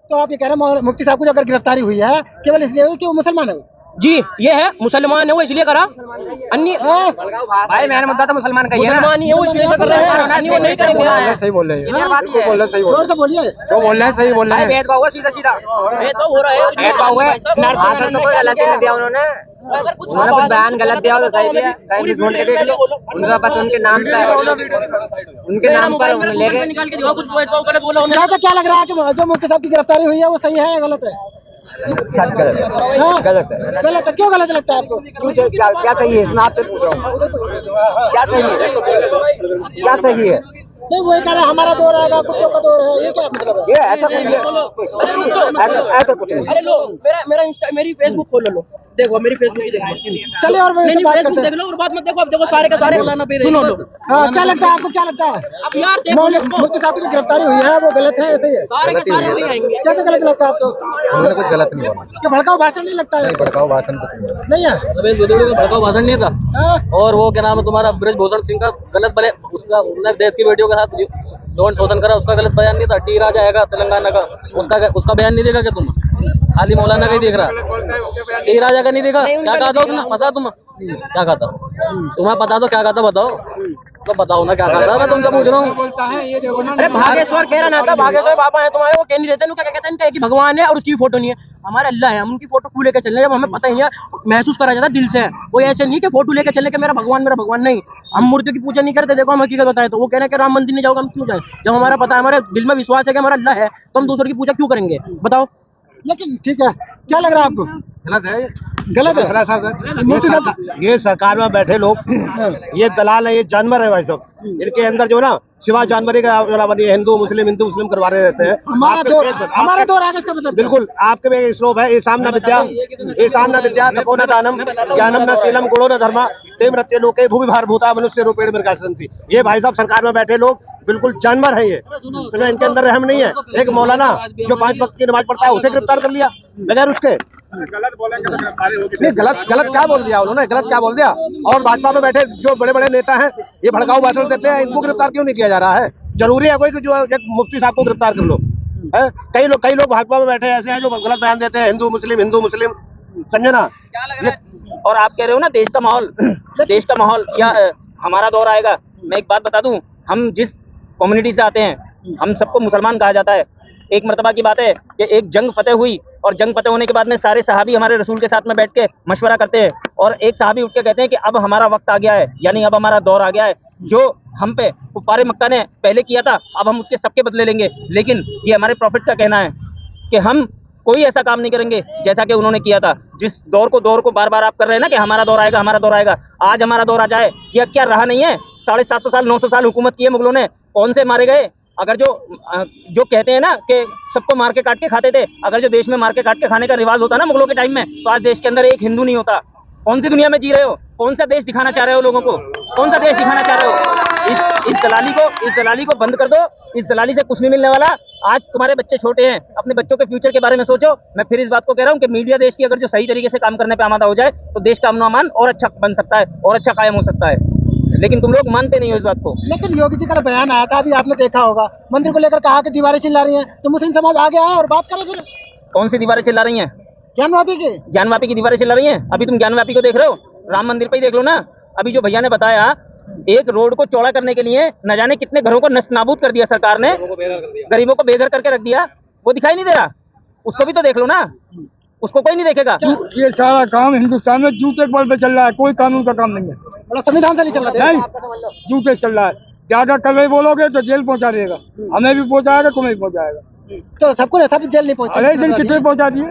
तो आप ये कह रहे हैं मुफ्ती साहब को जो अगर गिरफ्तारी हुई है केवल इसलिए हुई कि वो मुसलमान है? जी, ये है मुसलमान है वो इसलिए करा, अन्य भाई मैंने मुद्दा तो मुसलमान का ही है ना, मुसलमान ही है वो इसलिए कर रहे हैं, अन्य वो नहीं करेंगे। सही बोल रहे हैं, ये बात ये है, बोल रहे, सही बोल जोर से बोलिए। तो बोल रहे हैं, सही बोल रहे हैं। भेदभाव है सीधा सीधा, भेदभाव हो रहा है, भेदभाव है। भाषण तो कोई गलत नहीं दिया उन्होंने कुछ बयान गलत दिया हो तो सही भी है, कहीं भी ढूंढ के देख लो। उनका बस उनके नाम पे उन्होंने लेके निकाल के कुछ गलत बोला उन्होंने। क्या क्या लग रहा है कि जो मुफ्ती साहब की गिरफ्तारी हुई है वो सही है या गलत है? गलत है। गलत है, क्यों गलत लगता है आपको? क्या चाहिए इसमें, आपसे पूछ रहा हूँ, क्या चाहिए, क्या चाहिए? नहीं वही कह रहे हैं हमारा दौर आएगा, कुत्तों का दौर है, ये क्या मतलब है? ये ऐसा कुछ नहीं। अरे लो मेरा इंस्टा मेरी फेसबुक खोल लो, देखो मेरी फेसबुक ही देखो। चलिए और वही बात फेसबुक करते देख लो और बाद में देखो, अब देखो सारे का सारे सुनो लो। हैं। क्या लगता है आपको, क्या लगता है अब यार देखो मुफ्ती साहब की जो गिरफ्तारी हुई है वो गलत है, ऐसे ही है? सारे के सारे वही आएंगे। कैसे गलत लगता है आपको? उन्होंने कुछ गलत नहीं बोला, क्या भड़काऊ भाषण नहीं लगता है? भड़काऊ भाषण कुछ नहीं बोला। नहीं है? रमेश बुजुर्ग का भड़काऊ भाषण नहीं था। हाँ? और वो क्या नाम है तुम्हारा ब्रजभूषण सिंह का गलत भले उसका उन्होंने देश की बेटियों के साथ यौन शोषण करा, उसका गलत बयान नहीं था। टी राजा आएगा तेलंगाना का, उसका बयान नहीं देखा क्या तुम? खाली मौलाना का ही देख रहा, टी राजा का नहीं देखा? क्या कहा था उसने, पता तुम्हें क्या कहा था? तुम्हें पता तो क्या कहा था, बताओ तो बताओ ना क्या कहा था, मैं तुमसे पूछ रहा हूँ। अरे भागेश्वर कह रहा ना था, भागेश्वर बाबा है तुम्हारे, वो कह नहीं रहते, क्या कहते हैं कि भगवान है और उसकी फोटो नहीं है। हमारे अल्लाह है, हम उनकी फोटो क्यों लेके चल रहे हैं जब हमें पता ही नहीं है, महसूस करा जाता दिल से है। वो ऐसे नहीं कि फोटो लेके चलने के मेरा भगवान नहीं, हम मूर्तियों की पूजा नहीं करते। देखो हम हकीकत बताए तो वो कह रहे हैं कि राम मंदिर नहीं जाओगे, हम क्यों जाए? जब हमारा पता है, हमारे दिल में विश्वास है कि हमारा अल्लाह है, तो हम दूसरों की पूजा क्यों करेंगे बताओ? लेकिन ठीक है, क्या लग रहा है आपको? गलत है, गलत है। ये सरकार में बैठे लोग ये दलाल है, ये जानवर है भाई साहब। इनके अंदर जो ना सिवा जानवरी का हिंदू मुस्लिम करवा रहे रहते हैं। हमारा दौर आगे, इसका मतलब बिल्कुल आपके में श्लोक है, ये सामना विद्या तपो न दानम ज्ञानम न शीलम गुणो न धर्मा ते मृत्यु लोके भूमि भार भूता मनुष्य रूपेण मृगासंति। ये भाई साहब सरकार में बैठे लोग बिल्कुल जानवर है, ये तो इनके अंदर रहम नहीं है। एक मौलाना जो 5 वक्त की नमाज पढ़ता है उसे गिरफ्तार कर लिया बगैर उसके। नहीं गलत क्या बोल दिया उन्होंने, गलत क्या बोल दिया? और भाजपा में बैठे जो बड़े बड़े नेता हैं ये भड़काऊ भाषण देते हैं, इनको गिरफ्तार क्यों नहीं किया जा रहा है? जरूरी है कोई कि जो एक मुफ्ती साहब को गिरफ्तार कर लो? कई लोग भाजपा में बैठे ऐसे हैं जो गलत बयान देते हैं, हिंदू मुस्लिम, समझे ना? और आप कह रहे हो ना देश का माहौल या हमारा दौर आएगा। मैं एक बात बता दूं, हम जिस कम्युनिटी से आते हैं हम सबको मुसलमान कहा जाता है। एक मर्तबा की बात है कि एक जंग फतेह हुई और जंग फतेह होने के बाद में सारे सहाबी हमारे रसूल के साथ में बैठ के मशवरा करते हैं और एक सहाबी उठ के कहते हैं कि अब हमारा वक्त आ गया है, यानी अब हमारा दौर आ गया है। जो हम पे कुफारे मक्का ने पहले किया था अब हम उसके सबके बदले लेंगे। लेकिन ये हमारे प्रॉफिट का कहना है कि हम कोई ऐसा काम नहीं करेंगे जैसा कि उन्होंने किया था। जिस दौर को बार बार आप कर रहे हैं ना कि हमारा दौर आएगा, आज हमारा दौर आ जाए, यह क्या रहा नहीं है? 750 साल 900 साल हुकूमत की है मुगलों ने, कौन से मारे गए? अगर जो कहते हैं ना कि सबको मार के काट के खाते थे, अगर जो देश में मार के काट के खाने का रिवाज होता ना मुगलों के टाइम में, तो आज देश के अंदर एक हिंदू नहीं होता। कौन सी दुनिया में जी रहे हो? कौन सा देश दिखाना चाह रहे हो लोगों को? कौन सा देश दिखाना चाह रहे हो? इस दलाली को बंद कर दो। इस दलाली से कुछ नहीं मिलने वाला। आज तुम्हारे बच्चे छोटे हैं, अपने बच्चों के फ्यूचर के बारे में सोचो। मैं फिर इस बात को कह रहा हूँ कि मीडिया देश की अगर जो सही तरीके से काम करने पे आमादा हो जाए तो देश का अमन अमान और अच्छा बन सकता है और अच्छा कायम हो सकता है। लेकिन तुम लोग मानते नहीं हो इस बात को। लेकिन योगी जी का बयान आया था, अभी आपने देखा होगा, मंदिर को लेकर कहा कि दीवारें चिल्ला रही हैं, तो मुस्लिम समाज आगे आया और बात करे। फिर कौन सी दीवारें चिल्ला रही हैं? ज्ञानवापी की दीवारें चिल्ला रही हैं। अभी तुम ज्ञानवापी को देख रहे हो, राम मंदिर पे ही देख लो ना। अभी जो भैया ने बताया, एक रोड को चौड़ा करने के लिए न जाने कितने घरों को नष्ट नाबूद कर दिया सरकार ने, गरीबों को बेघर करके रख दिया। वो दिखाई नहीं दे रहा? उसको भी तो देख लो ना, उसको कोई नहीं देखेगा। ये सारा काम हिंदुस्तान में जूते के बल पे चल रहा है, कोई कानून का काम नहीं है। संविधान से नहीं चल रहा है, जूते चल रहा है। ज्यादा कल बोलोगे तो जेल पहुंचा देगा, हमें भी पहुंचाएगा, तुम्हें भी पहुंचाएगा। तो सबको सब जेल नहीं पहुंचा। अरे दिन कितने पहुंचा दिए,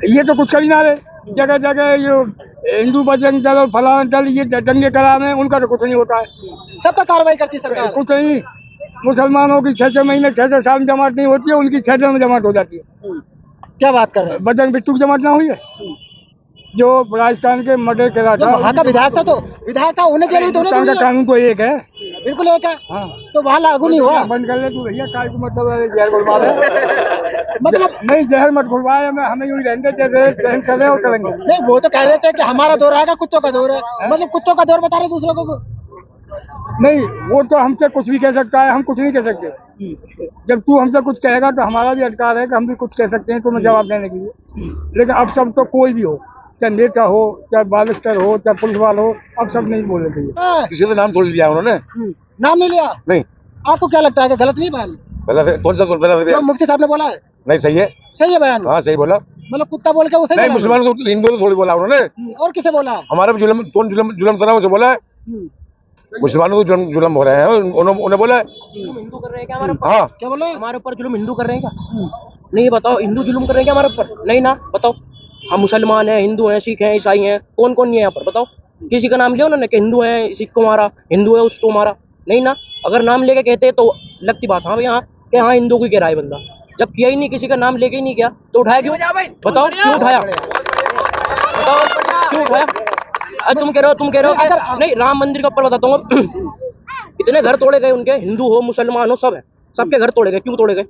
ये तो कुछ कर ही ना रहे। जगह जगह ये हिंदू बजरंग दल और फलाना दल ये दंगे करा में, उनका तो कुछ नहीं होता है। सब पे कार्रवाई करती सरकार, कुछ नहीं। मुसलमानों की 6-6 महीने 6-6 साल में जमात नहीं होती है, उनकी 6 दिन में जमात हो जाती है। क्या बात कर रहे हैं? बजरंग बिट्टू की जमात ना हुई है जो राजस्थान के मर्डर करा था, वहाँ का विधायक था, तो विधायक था, उन्हें जेल हिंदुस्तान का कानून तो एक है, बिल्कुल एक है। हाँ। तो वहाँ लागू नहीं हुआ। बंद कर ले तू भैया, काय को मतलब जहर घुलवा दे। मतलब नहीं, जहर मत घुलवाए, हमें यूँ रहने दे, सहन कर रहे हो करेंगे। नहीं, वो तो कह रहे थे कि हमारा दौर आएगा, कुत्तों का दौर है। मतलब कुत्तों का दौर बता रहे दूसरों को। नहीं, वो तो हमसे कुछ भी कह सकता है, हम कुछ नहीं कह सकते। जब तू हमसे कुछ कहेगा तो हमारा भी अधिकार है कि हम भी कुछ कह सकते हैं तुम्हें जवाब देने के लिए। लेकिन अब सब तो कोई भी हो, चाहे नेता हो, चाहे बालिस्टर हो, चाहे पुलिस वाला हो, अब सब नहीं बोलने चाहिए। किसी का नाम थोड़ी लिया उन्होंने, नाम नहीं लिया। नहीं। आपको क्या लगता है कि गलत नहीं बयान? गलत है। कौन सा गलत है? जो मुफ्ती साहब ने बोला है नहीं, सही है। सही है बयान? हाँ, सही बोला। मतलब कुत्ता बोल के उसे नहीं, मुसलमान को हिंदू को थोड़ी बोला उन्होंने। और किसे बोला? हमारा भी जुल्म, कौन जुल्म कर रहा है उसे बोला है। मुसलमानों को जुल्म हो रहे हैं, उन्हें बोला है। हिंदू कर रहे हैं क्या हमारे ऊपर? हाँ, क्या बोला? हमारे ऊपर जुल्म हिंदू कर रहे हैं क्या? नहीं बताओ, हिंदू जुल्म कर रहे हैं क्या हमारे ऊपर? नहीं ना, बताओ। हम मुसलमान हैं, हिंदू हैं, सिख हैं, ईसाई हैं, कौन कौन नहीं है यहाँ पर? बताओ। किसी का नाम लिया उन्होंने कि हिंदू है सिख को मारा, हिंदू है उसको मारा? नहीं ना। अगर नाम लेके कहते तो लगती बात। हाँ भाई, हाँ कि हाँ हिंदू को कह रहा है बंदा, जब किया ही नहीं, किसी का नाम लेके ही नहीं किया तो उठाया क्यों? बताओ क्यों उठाया? बताओ क्यों उठाया? तुम कह रहे हो कि नहीं, राम मंदिर के ऊपर बताता हूँ। इतने घर तोड़े गए उनके, हिंदू हो मुसलमान हो सब है, सबके घर तोड़े गए। क्यों तोड़े गए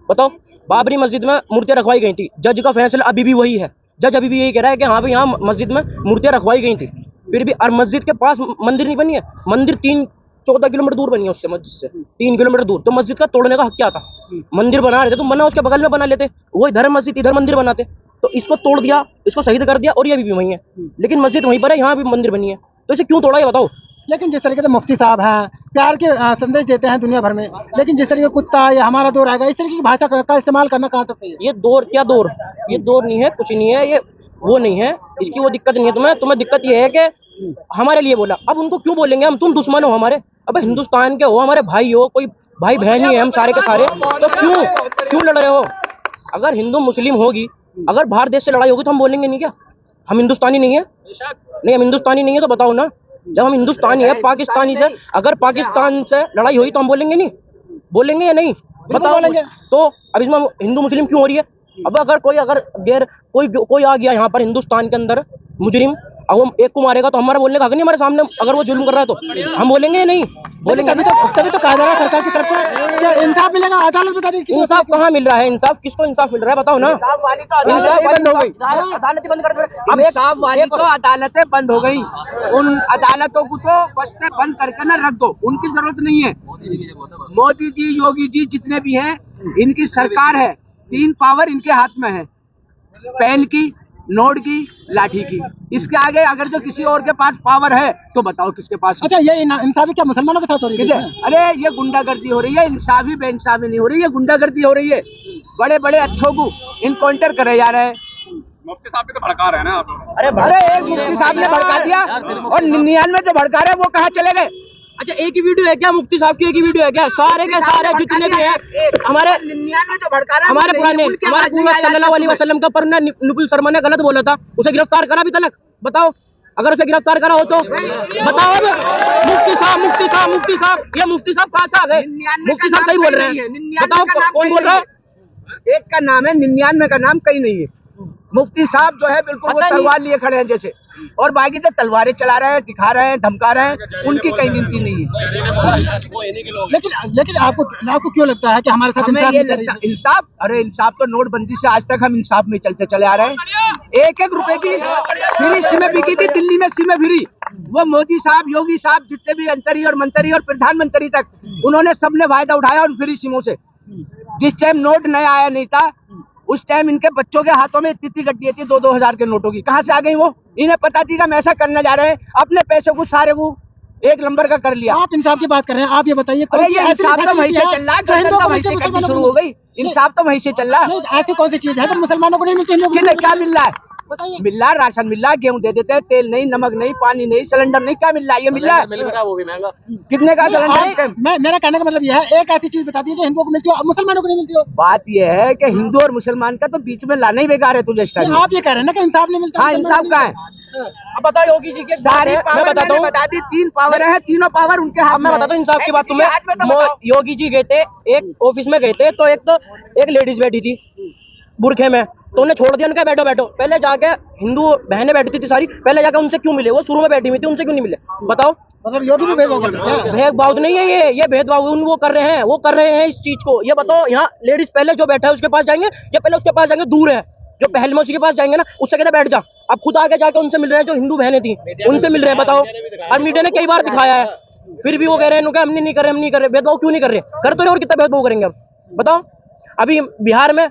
बताओ? बाबरी मस्जिद में मूर्तियां रखवाई गई थी, जज का फैसला अभी भी वही है। जज अभी भी यही कह रहा है कि हाँ भाई यहाँ मस्जिद में मूर्तियां रखवाई गई थी, फिर भी। और मस्जिद के पास मंदिर नहीं बनी है, मंदिर 14 किलोमीटर दूर बनी है उससे, मस्जिद से 3 किलोमीटर दूर। तो मस्जिद का तोड़ने का हक क्या था? मंदिर बना रहे थे तुम, बना उसके बगल में बना लेते, वो इधर मस्जिद इधर मंदिर बनाते। तो इसको तोड़ दिया, इसको शहीद कर दिया, और ये अभी भी वही है, लेकिन मस्जिद वहीं पर है, यहाँ भी मंदिर बनी है। तो इसे क्यों तोड़ा ये बताओ? लेकिन जिस तरीके से मुफ्ती साहब हैं, प्यार के संदेश देते हैं दुनिया भर में, लेकिन जिस तरीके कुत्ता या हमारा दौर आएगा, इस तरीके की भाषा का इस्तेमाल करना कहाँ तक सही है? ये दौर क्या दौर? ये दौर नहीं है, कुछ नहीं है, ये वो नहीं है, इसकी वो दिक्कत नहीं है तुम्हें दिक्कत ये है कि हमारे लिए बोला। अब उनको क्यों बोलेंगे हम? तुम दुश्मन हो हमारे, अब हिंदुस्तान के हो, हमारे भाई हो, कोई भाई बहन ही है हम सारे के सारे, तो क्यों लड़ रहे हो? अगर हिंदू मुस्लिम होगी, अगर बाहर देश से लड़ाई होगी तो हम बोलेंगे नहीं क्या हम हिंदुस्तानी नहीं है? नहीं, हम हिंदुस्तानी नहीं है तो बताओ ना। जब हम हिंदुस्तानी है, पाकिस्तानी से अगर पाकिस्तान से लड़ाई हुई तो हम बोलेंगे नहीं? बोलेंगे या नहीं? बताओ। बोलेंगे। तो अब इसमें हिंदू मुस्लिम क्यों हो रही है? अब अगर कोई आ गया यहाँ पर हिंदुस्तान के अंदर मुजरिम, अब वो एक को मारेगा तो हमारा बोलने का हक नहीं हमारे सामने? अगर वो जुल्म कर रहा है तो हम बोलेंगे या नहीं? बोलेंगे। तभी तो कहा जा रहा है सरकार की तरफ से क्या इंसाफ मिलेगा, अदालत बता दी। इंसाफ कहाँ मिल रहा है? इंसाफ किसको इंसाफ मिल रहा है बताओ ना? बंद हो गई, अदालतें बंद कर। अब इंसाफ वाली तो अदालतें बंद हो गई। उन अदालतों को तो बस बंद करके ना रख दो, उनकी जरूरत नहीं है। मोदी जी, योगी जी, जितने भी हैं, इनकी सरकार है, 3 पावर इनके हाथ में है, पेन की, नोट की, लाठी की। इसके आगे अगर जो किसी और के पास पावर है तो बताओ किसके पास? अच्छा, ये इंसाफी क्या मुसलमानों के साथ हो रही है? अरे ये गुंडागर्दी हो रही है, इंसाफी बेइंसाफी नहीं हो रही है, गुंडागर्दी हो रही है। बड़े बड़े अच्छों को इनकाउंटर करे जा रहे हैं। मुफ्ती साहब भी तो भड़का रहे हैं ना आप। अरे एक मुफ्ती साहब ने भड़का दिया, और 99 जो भड़का रहे वो कहाँ चले गए? अच्छा, एक ही वीडियो है क्या मुफ्ती साहब की? एक ही वीडियो है क्या? सारे के सारे जितने भी हैं हमारे 99 जो भड़का रहे हमारे पुराने सल्लल्लाहु अलैहि वसल्लम का पर नुपुल शर्मा ने गलत बोला था, उसे गिरफ्तार करा अभी तक? बताओ, अगर उसे गिरफ्तार करा हो तो बताओ। अब मुफ्ती साहब ये मुफ्ती साहब कहाँ से आ गए? मुफ्ती साहब सही बोल रहे हैं, बताओ कौन बोल रहा है? एक का नाम है, 99 का नाम कहीं नहीं है। मुफ्ती साहब जो है बिल्कुल वो तलवार लिए खड़े हैं जैसे, और बाकी जो तलवारें चला रहे हैं, दिखा रहे हैं, धमका रहे हैं, उनकी कहीं गिनती नहीं है। लेकिन आपको क्यों लगता है कि हमारे साथ हमें ये लगता इंसाफ? अरे इंसाफ तो नोटबंदी से आज तक हम इंसाफ में चलते चले आ रहे हैं। 1-1 रुपए की फ्री सिमें बिकी थी दिल्ली में, सिमें फ्री। वो मोदी साहब, योगी साहब, जितने भी अंतरी और मंत्री और प्रधानमंत्री तक, उन्होंने सबने फायदा उठाया उन फ्री सिमों से। जिस टाइम नोट नया आया नहीं था, उस टाइम इनके बच्चों के हाथों में इतनी गड्डियां थी 2-2 हजार के नोटों की। कहाँ से आ गई वो? इन्हें पता थी कि हम ऐसा करने जा रहे हैं, अपने पैसे को सारे को एक नंबर का कर लिया। आप इंसाफ की बात कर रहे हैं, आप ये बताइए। अरे ये इंसाफ तो वहीं से चल रहा है, वहीं से करनी शुरू हो गई। इंसाफ तो वहीं से चल रहा है। ऐसी कौन सी चीज है तो मुसलमानों को नहीं मिलती? क्या मिल रहा है बताइए। मिल रहा है, राशन मिल रहा है, गेहूं दे देते हैं, तेल नहीं, नमक नहीं, पानी नहीं, सिलेंडर नहीं, क्या मिल रहा है? ये मिल रहा है, वो भी महंगा। कितने का सिलेंडर? मेरा कहने का मतलब यह है, एक ऐसी चीज बता दीजिए जो हिंदुओं को मिलती हो, मुसलमानों को नहीं मिलती हो। बात यह है कि हिंदू और मुसलमान का तो बीच में लाना ही बेकार है तुझे। आप ये कह रहे हैं ना कि इंसाफ नहीं मिलता? हाँ, इंसाफ का है। अब बताओ योगी जी के सारी पावर बताता हूँ, बता दी, 3 पावर है, तीनों पावर उनके हाथ में। मैं बताता हूँ इंसाफ की बात तुम्हें। योगी जी गए थे, एक ऑफिस में गए थे, तो एक लेडीज बैठी थी बुरखे में, तो उन्हें छोड़ दिया, उनका बैठो। पहले जाके हिंदू बहनें बैठी थी सारी, पहले जाके उनसे क्यों मिले? वो शुरू में बैठी हुई थी, उनसे क्यों नहीं मिले? बताओ। मतलब योगी भी भेदभाव करते हैं? भेदभाव नहीं है ये भेदभाव वो कर रहे हैं इस चीज को। ये बताओ, यहाँ लेडीज पहले जो बैठा है उसके पास जाएंगे या पहले उसके पास जाएंगे? दूर है जो पहले में, उसी के पास जाएंगे ना, उससे कहते बैठ जा। अब खुद आगे जाके उनसे मिल रहे हैं जो हिंदू बहनें थी, उनसे मिल रहे हैं। बताओ। और मीडिया ने कई बार दिखाया है, फिर भी वो कह रहे हैं हम नहीं कर रहे भेदभाव क्यों नहीं कर रहे? कर तो रहे और कितना भेदभाव करेंगे अब बताओ। अभी बिहार में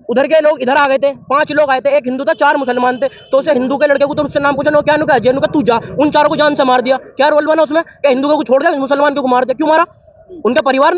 उधर के लोग इधर आ गए थे, 5 लोग आए थे, 1 हिंदू था 4 मुसलमान थे, तो उसे हिंदू के लड़के को तो उससे नाम पूछा क्या नुका है जेनु का तू जा, उन 4 को जान से मार दिया। क्या रोल बना उसमें? क्या हिंदू को छोड़ दिया मुसलमान को मार दिया? क्यों मारा? उनका परिवार